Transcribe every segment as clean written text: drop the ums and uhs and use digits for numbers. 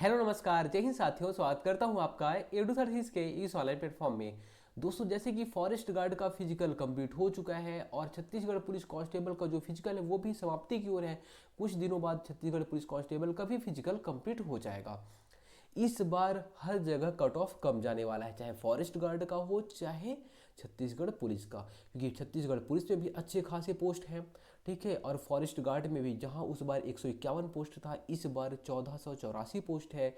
Hello नमस्कार जय हिंद साथियों, स्वागत करता हूं आपका एडू सर्विस के इस ऑनलाइन प्लेटफॉर्म में। दोस्तों, जैसे कि फॉरेस्ट गार्ड का फिजिकल कंप्लीट हो चुका है और छत्तीसगढ़ पुलिस कांस्टेबल का जो फिजिकल है वो भी समाप्ति की ओर है। कुछ दिनों बाद छत्तीसगढ़ पुलिस कांस्टेबल का भी फिजिकल कंप्लीट हो जाएगा। इस बार हर जगह कट ऑफ कम जाने वाला है, चाहे फॉरेस्ट गार्ड का हो चाहे छत्तीसगढ़ पुलिस का, क्योंकि छत्तीसगढ़ पुलिस में भी अच्छे खासे पोस्ट हैं। ठीक है, और फॉरेस्ट गार्ड में भी जहां उस बार 151 पोस्ट था, इस बार 1484 पोस्ट है।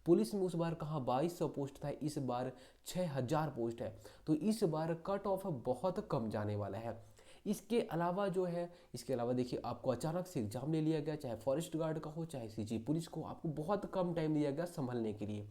पुलिस में उस बार कहाँ 2200 पोस्ट था, इस बार 6000 पोस्ट है। तो इस बार कट ऑफ बहुत कम जाने वाला है। इसके अलावा देखिए, आपको अचानक से एग्जाम ले लिया गया, चाहे फॉरेस्ट गार्ड का हो चाहे सीजी पुलिस को, आपको बहुत कम टाइम दिया गया संभलने के लिए,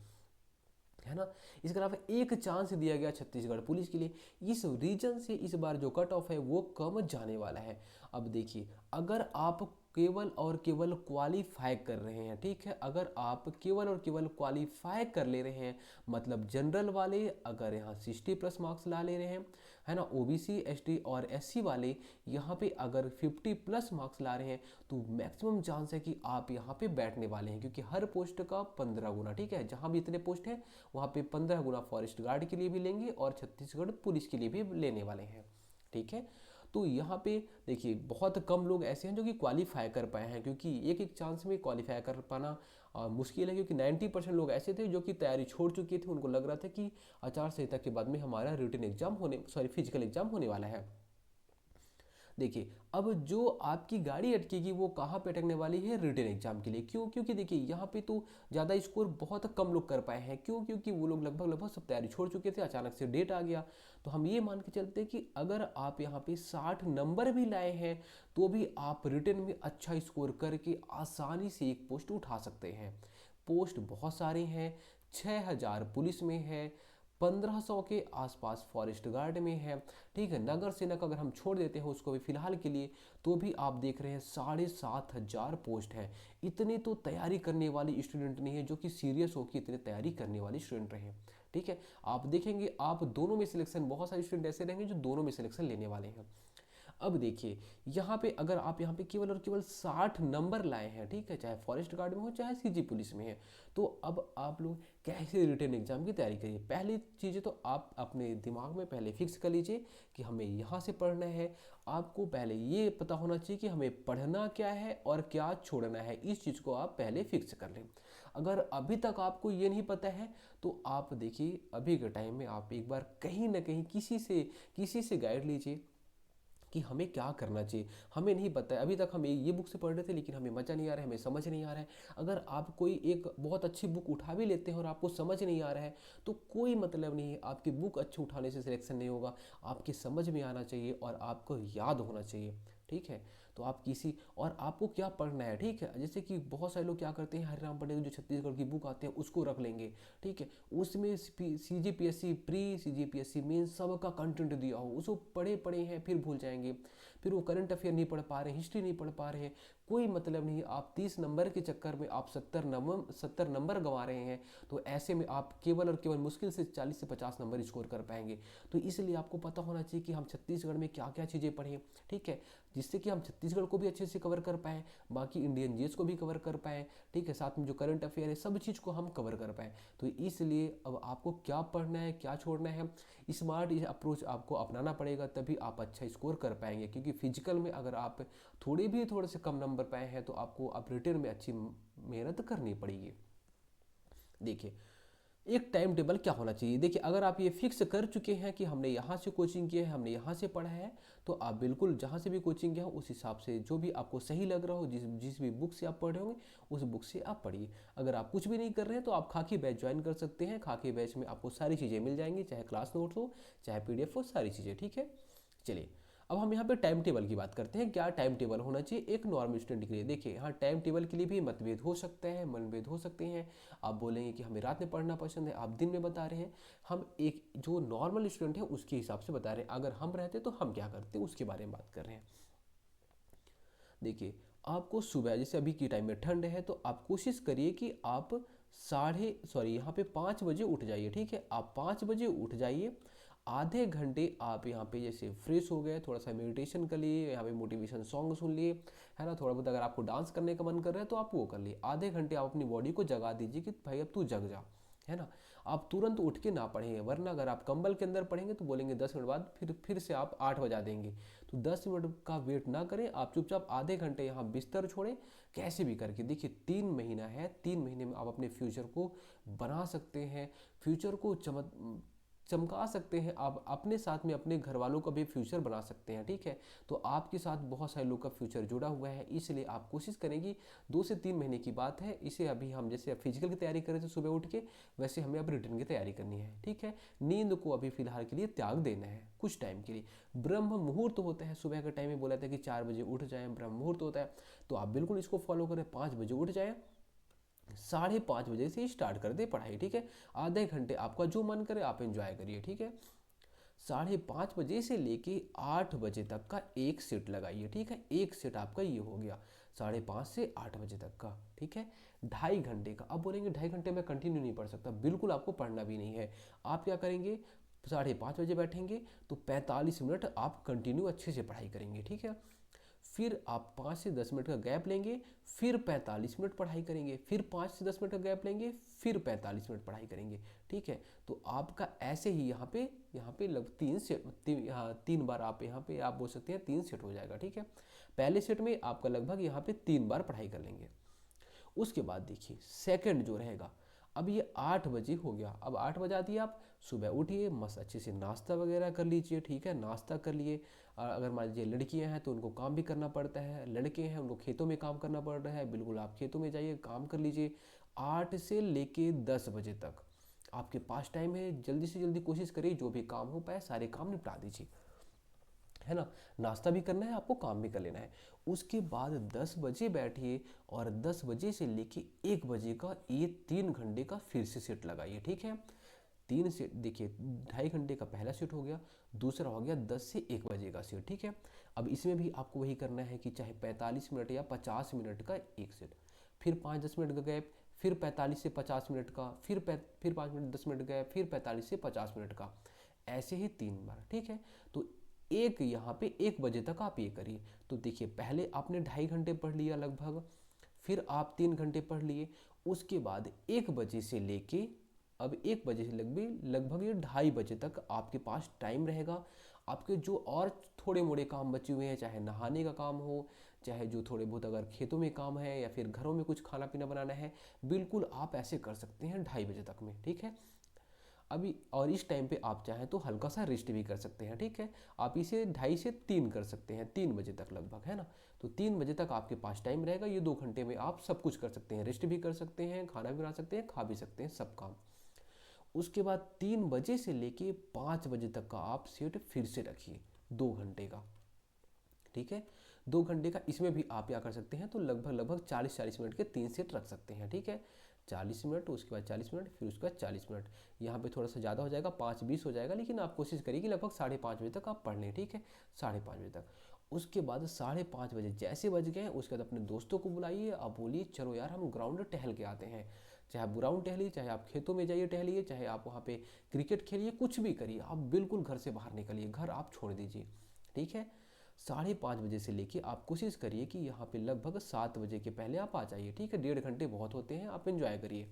है ना। इसके अलावा एक चांस दिया गया छत्तीसगढ़ पुलिस के लिए। इस रीजन से इस बार जो कट ऑफ है वो कम जाने वाला है। अब देखिए, अगर आप केवल और केवल क्वालिफाई कर रहे हैं, ठीक है, अगर आप केवल और केवल क्वालिफाई कर ले रहे हैं, मतलब जनरल वाले अगर यहाँ 60 प्लस मार्क्स ला ले रहे हैं, है ना, ओबीसी एसटी और एससी वाले यहाँ पे अगर 50 प्लस मार्क्स ला रहे हैं, तो मैक्सिमम चांस है कि आप यहाँ पे बैठने वाले हैं, क्योंकि हर पोस्ट का 15 गुना, ठीक है, जहाँ भी इतने पोस्ट हैं वहाँ पे 15 गुना फॉरेस्ट गार्ड के लिए भी लेंगे और छत्तीसगढ़ पुलिस के लिए भी लेने वाले हैं। ठीक है, तो यहाँ पे देखिए, बहुत कम लोग ऐसे हैं जो कि क्वालिफाई कर पाए हैं, क्योंकि एक एक चांस में क्वालिफाई कर पाना मुश्किल है, क्योंकि 90% लोग ऐसे थे जो कि तैयारी छोड़ चुके थे। उनको लग रहा था कि आचार संहिता के बाद में हमारा रिटन एग्जाम होने फिजिकल एग्जाम होने वाला है। देखिए, अब जो आपकी गाड़ी अटकेगी वो कहाँ पे अटकने वाली है, रिटन एग्जाम के लिए। क्यों? क्योंकि देखिए, यहाँ पे तो ज़्यादा स्कोर बहुत कम लोग कर पाए हैं। क्यों? क्योंकि वो लोग लगभग लगभग सब तैयारी छोड़ चुके थे, अचानक से डेट आ गया। तो हम ये मान के चलते हैं कि अगर आप यहाँ पे 60 नंबर भी लाए हैं तो भी आप रिटन में अच्छा स्कोर करके आसानी से एक पोस्ट उठा सकते हैं। पोस्ट बहुत सारे हैं, 6000 पुलिस में है, 1500 के आसपास फॉरेस्ट गार्ड में है। ठीक है, नगर सेना अगर हम छोड़ देते हैं उसको भी फिलहाल के लिए, तो भी आप देख रहे हैं 7500 पोस्ट है। इतनी तो तैयारी करने वाली स्टूडेंट नहीं है जो कि सीरियस होकर इतनी तैयारी करने वाली स्टूडेंट रहे। ठीक है, आप देखेंगे आप दोनों में सिलेक्शन, बहुत सारे स्टूडेंट ऐसे रहेंगे जो दोनों में सिलेक्शन लेने वाले हैं। अब देखिए, यहाँ पे अगर आप यहाँ पे केवल और केवल 60 नंबर लाए हैं, ठीक है, चाहे फॉरेस्ट गार्ड में हो चाहे सीजी पुलिस में है, तो अब आप लोग कैसे रिटन एग्जाम की तैयारी करिए। पहली चीज़ें तो आप अपने दिमाग में पहले फिक्स कर लीजिए कि हमें यहाँ से पढ़ना है। आपको पहले ये पता होना चाहिए कि हमें पढ़ना क्या है और क्या छोड़ना है। इस चीज़ को आप पहले फिक्स कर लें। अगर अभी तक आपको ये नहीं पता है तो आप देखिए, अभी के टाइम में आप एक बार कहीं ना कहीं किसी से गाइड लीजिए कि हमें क्या करना चाहिए। हमें नहीं पता है, अभी तक हम ये बुक से पढ़ रहे थे लेकिन हमें मज़ा नहीं आ रहा है, हमें समझ नहीं आ रहा है। अगर आप कोई एक बहुत अच्छी बुक उठा भी लेते हैं और आपको समझ नहीं आ रहा है, तो कोई मतलब नहीं है, आपकी बुक अच्छी उठाने से सिलेक्शन नहीं होगा। आपके समझ में आना चाहिए और आपको याद होना चाहिए। ठीक है, तो आप किसी और आपको क्या पढ़ना है, ठीक है, जैसे कि बहुत सारे लोग क्या करते हैं, हरिराम पंडित जो छत्तीसगढ़ की बुक आते हैं उसको रख लेंगे। ठीक है, उसमें सीजीपीएससी प्री सीजीपीएससी मेन सबका कंटेंट दिया हो, उसको पढ़े पढ़े हैं फिर भूल जाएंगे, फिर वो करंट अफेयर नहीं पढ़ पा रहे, हिस्ट्री नहीं पढ़ पा रहे हैं। कोई मतलब नहीं, आप 30 नंबर के चक्कर में आप 70 नंबर गंवा रहे हैं। तो ऐसे में आप केवल और केवल मुश्किल से 40 से 50 नंबर स्कोर कर पाएंगे। तो इसलिए आपको पता होना चाहिए कि हम छत्तीसगढ़ में क्या क्या चीज़ें पढ़ें, ठीक है, जिससे कि हम छत्तीसगढ़ को भी अच्छे से कवर कर पाएँ, बाकी इंडियन जीएस को भी कवर कर पाएँ, ठीक है, साथ में जो करंट अफेयर है सब चीज़ को हम कवर कर पाएँ। तो इसलिए अब आपको क्या पढ़ना है क्या छोड़ना है, स्मार्ट अप्रोच आपको अपनाना पड़ेगा, तभी आप अच्छा स्कोर कर पाएंगे। क्योंकि फिजिकल में अगर आप थोड़े से कम नंबर पाए हैं तो आपको अब रिटर्न में अच्छी मेहनत करनी पड़ेगी। देखिए, एक टाइम टेबल क्या होना चाहिए। देखिए, अगर आप ये फिक्स कर चुके हैं कि हमने यहाँ से कोचिंग किया है, हमने यहाँ से पढ़ा है, तो आप बिल्कुल जहाँ से भी कोचिंग किया हो उस हिसाब से जो भी आपको सही लग रहा हो, जिस जिस भी बुक से आप पढ़ रहे होंगे उस बुक से आप पढ़िए। अगर आप कुछ भी नहीं कर रहे हैं तो आप खाकी बैच ज्वाइन कर सकते हैं। खाकी बैच में आपको सारी चीज़ें मिल जाएंगी, चाहे क्लास नोट्स हो चाहे पीडीएफ हो, सारी चीज़ें। ठीक है, चलिए अब हम यहाँ पे टाइम टेबल की बात करते हैं। क्या टाइम टेबल होना चाहिए एक नॉर्मल स्टूडेंट के लिए। देखिए, यहाँ टाइम टेबल के लिए भी मतभेद हो सकते हैं, मनभेद हो सकते हैं। आप बोलेंगे कि हमें रात में पढ़ना पसंद है, आप दिन में बता रहे हैं। हम एक जो नॉर्मल स्टूडेंट है उसके हिसाब से बता रहे हैं। अगर हम रहते तो हम क्या करते उसके बारे में बात कर रहे हैं। देखिए, आपको सुबह, जैसे अभी की टाइम में ठंड है, तो आप कोशिश करिए कि आप यहाँ पे 5 बजे उठ जाइए। ठीक है, आप 5 बजे उठ जाइए। आधे घंटे आप यहाँ पे जैसे फ्रेश हो गए, थोड़ा सा मेडिटेशन कर लिए, यहाँ पे मोटिवेशन सॉन्ग सुन लिए, है ना, थोड़ा बहुत अगर आपको डांस करने का मन कर रहा है तो आप वो कर लिए। आधे घंटे आप अपनी बॉडी को जगा दीजिए कि भाई अब तू जग जा, है ना। आप तुरंत उठ के ना पढ़ेंगे, वरना अगर आप कंबल के अंदर पढ़ेंगे तो बोलेंगे 10 मिनट बाद, फिर से आप 8 बजा देंगे। तो 10 मिनट का वेट ना करें, आप चुपचाप आधे घंटे यहाँ बिस्तर छोड़ें, कैसे भी करके। देखिए 3 महीना है, 3 महीने में आप अपने फ्यूचर को बना सकते हैं, फ्यूचर को चमका सकते हैं, आप अपने साथ में अपने घर वालों का भी फ्यूचर बना सकते हैं, ठीक है। तो आपके साथ बहुत सारे लोग का फ्यूचर जुड़ा हुआ है, इसलिए आप कोशिश करेंगी। 2 से 3 महीने की बात है, इसे अभी हम जैसे फिजिकल की तैयारी कर रहे थे सुबह उठ के, वैसे हमें अब रिटर्न की तैयारी करनी है, ठीक है। नींद को अभी फिलहाल के लिए त्याग देना है कुछ टाइम के लिए। ब्रह्म मुहूर्त होता है सुबह का टाइम में, बोला था कि 4 बजे उठ जाए, ब्रह्म मुहूर्त होता है, तो आप बिल्कुल इसको फॉलो करें, 5 बजे उठ जाए, 5:30 बजे से स्टार्ट कर दे पढ़ाई, ठीक है। आधे घंटे आपका जो मन करे आप एंजॉय करिए, ठीक है। 5:30 बजे से लेके 8 बजे तक का एक सेट लगाइए, ठीक है। एक सेट आपका ये हो गया 5:30 से 8 बजे तक का, ठीक है। 2.5 घंटे का। अब बोलेंगे 2.5 घंटे में कंटिन्यू नहीं पढ़ सकता, बिल्कुल आपको पढ़ना भी नहीं है। आप क्या करेंगे, 5:30 बजे बैठेंगे तो 45 मिनट आप कंटिन्यू अच्छे से पढ़ाई करेंगे, ठीक है। फिर आप 5 से 10 मिनट का गैप लेंगे, फिर 45 मिनट पढ़ाई करेंगे, फिर 5 से 10 मिनट का गैप लेंगे, फिर 45 मिनट पढ़ाई करेंगे, ठीक है। तो आपका ऐसे ही यहाँ पे लग 3 बार आप यहाँ पे आप बोल सकते हैं 3 सेट हो जाएगा, ठीक है। पहले सेट में आपका लगभग यहाँ पे 3 बार पढ़ाई कर लेंगे। उसके बाद देखिए सेकंड जो रहेगा, अब ये 8 बजे हो गया, अब 8 बजा दिए, आप सुबह उठिए, मस्त अच्छे से नाश्ता वगैरह कर लीजिए, ठीक है। नाश्ता कर लिए, अगर मान लीजिए लड़कियां हैं तो उनको काम भी करना पड़ता है, लड़के हैं उनको खेतों में काम करना पड़ रहा है, बिल्कुल आप खेतों में जाइए, काम कर लीजिए। 8 से लेके 10 बजे तक आपके पास टाइम है, जल्दी से जल्दी कोशिश करिए जो भी काम हो पाए सारे काम निपटा दीजिए, है ना। नाश्ता भी करना है आपको, काम भी कर लेना है। उसके बाद 10 बजे बैठिए और 10 बजे से लेके 1 बजे का ये 3 घंटे का फिर से सेट लगाइए, ठीक है। 3 सेट देखिए, 2.5 घंटे का पहला सेट हो गया, दूसरा हो गया 10 से 1 बजे का सेट, ठीक है। अब इसमें भी आपको वही करना है कि चाहे 45 मिनट या 50 मिनट का एक सेट, फिर 5-10 मिनट का गैप, फिर 45 से 50 मिनट का, फिर 5 मिनट 10 मिनट गैप, फिर 45 से 50 मिनट का, ऐसे ही 3 बार, ठीक है। तो एक यहाँ पे 1 बजे तक आप ये करिए। तो देखिए पहले आपने 2.5 घंटे पढ़ लिया लगभग, फिर आप 3 घंटे पढ़ लिए, उसके बाद 1 बजे से लेके, अब 1 बजे से लगभग ये 2:30 बजे तक आपके पास टाइम रहेगा। आपके जो और थोड़े मोड़े काम बचे हुए हैं, चाहे नहाने का काम हो, चाहे जो थोड़े बहुत अगर खेतों में काम है या फिर घरों में कुछ खाना पीना बनाना है, बिल्कुल आप ऐसे कर सकते हैं 2:30 बजे तक में, ठीक है। अभी और इस टाइम पे आप चाहें तो हल्का सा रेस्ट भी कर सकते हैं, ठीक है। आप इसे 2:30 से 3 कर सकते हैं, 3 बजे तक लगभग, है ना। तो 3 बजे तक आपके पास टाइम रहेगा, ये 2 घंटे में आप सब कुछ कर सकते हैं, रेस्ट भी कर सकते हैं, खाना भी बना सकते हैं, खा भी सकते हैं, सब काम। उसके बाद 3 बजे से लेके 5 बजे तक का आप सेट फिर से रखिए, 2 घंटे का, ठीक है। 2 घंटे का इसमें भी आप क्या कर सकते हैं, तो लगभग 40-40 मिनट के 3 सेट रख सकते हैं, ठीक है। 40 मिनट, उसके बाद 40 मिनट, फिर उसके बाद 40 मिनट। यहाँ पे थोड़ा सा ज़्यादा हो जाएगा, 5:20 हो जाएगा, लेकिन आप कोशिश करिए कि लगभग 5:30 बजे तक आप पढ़ लें, ठीक है। 5:30 बजे तक। उसके बाद 5:30 बजे जैसे बज गए, उसके बाद अपने दोस्तों को बुलाइए, आप बोलिए चलो यार हम ग्राउंड टहल के आते हैं। चाहे आप ग्राउंड टहलिए, चाहे आप खेतों में जाइए टहलिए, चाहे आप वहाँ पे क्रिकेट खेलिए, कुछ भी करिए, आप बिल्कुल घर से बाहर निकलिए, घर आप छोड़ दीजिए, ठीक है। 5:30 बजे से लेके आप कोशिश करिए कि यहाँ पे लगभग 7 बजे के पहले आप आ जाइए, ठीक है। 1.5 घंटे बहुत होते हैं, आप एंजॉय करिए।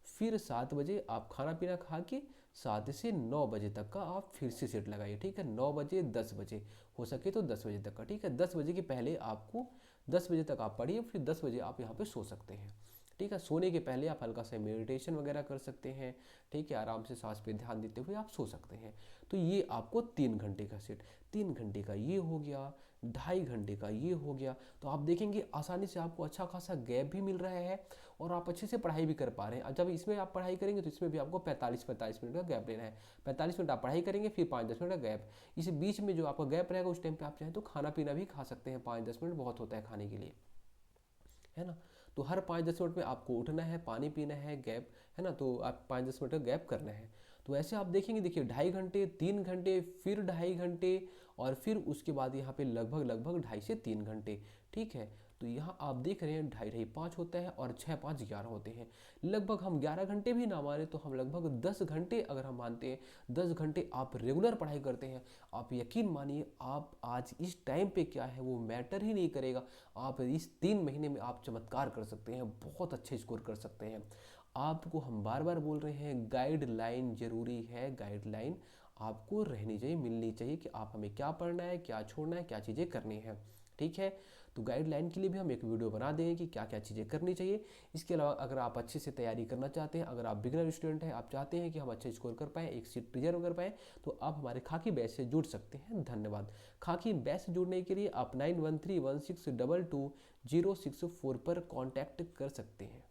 फिर 7 बजे आप खाना पीना खा के 7 से 9 बजे तक का आप फिर से सेट लगाइए, ठीक है। 9 बजे 10 बजे, हो सके तो 10 बजे तक का, ठीक है। 10 बजे के पहले आपको, 10 बजे तक आप पढ़िए, फिर 10 बजे आप यहाँ पे सो सकते हैं, ठीक है। सोने के पहले आप हल्का सा मेडिटेशन वगैरह कर सकते हैं, ठीक है। आराम से सांस पे ध्यान देते हुए आप सो सकते हैं। तो ये आपको 3 घंटे का सेट, 3 घंटे का ये हो गया, 2.5 घंटे का ये हो गया। तो आप देखेंगे आसानी से आपको अच्छा खासा गैप भी मिल रहा है और आप अच्छे से पढ़ाई भी कर पा रहे हैं। जब इसमें आप पढ़ाई करेंगे तो इसमें भी आपको 45-45 मिनट का गैप लेना है। 45 मिनट आप पढ़ाई करेंगे, फिर 5-10 मिनट का गैप। इस बीच में जो आपका गैप रहेगा उस टाइम पे आप चाहें तो खाना पीना भी खा सकते हैं, 5-10 मिनट बहुत होता है खाने के लिए, है ना। तो हर 5-10 मिनट में आपको उठना है, पानी पीना है, गैप, है ना। तो आप 5-10 मिनट का गैप करना है। तो ऐसे आप देखेंगे, देखिए 2.5 घंटे, 3 घंटे, फिर 2.5 घंटे, और फिर उसके बाद यहाँ पे लगभग 2.5 से 3 घंटे, ठीक है। तो यहाँ आप देख रहे हैं 2.5 होता है और 6 5 11 होते हैं। लगभग हम 11 घंटे भी ना माने तो हम लगभग 10 घंटे अगर हम मानते हैं, 10 घंटे आप रेगुलर पढ़ाई करते हैं, आप यकीन मानिए आप आज इस टाइम पे क्या है वो मैटर ही नहीं करेगा। आप इस 3 महीने में आप चमत्कार कर सकते हैं, बहुत अच्छे स्कोर कर सकते हैं। आपको हम बार बार बोल रहे हैं गाइडलाइन ज़रूरी है, गाइडलाइन आपको रहनी चाहिए, मिलनी चाहिए कि आप हमें क्या पढ़ना है, क्या छोड़ना है, क्या चीज़ें करनी है। ठीक है, तो गाइडलाइन के लिए भी हम एक वीडियो बना देंगे कि क्या क्या चीज़ें करनी चाहिए। इसके अलावा अगर आप अच्छे से तैयारी करना चाहते हैं, अगर आप बिगनर स्टूडेंट हैं, आप चाहते हैं कि हम अच्छे स्कोर कर पाएँ, एक सीट रिजर्व कर पाएँ, तो आप हमारे खाकी बैच से जुड़ सकते हैं। धन्यवाद। खाकी बैच से जुड़ने के लिए आप 9131622064 पर कॉन्टैक्ट कर सकते हैं।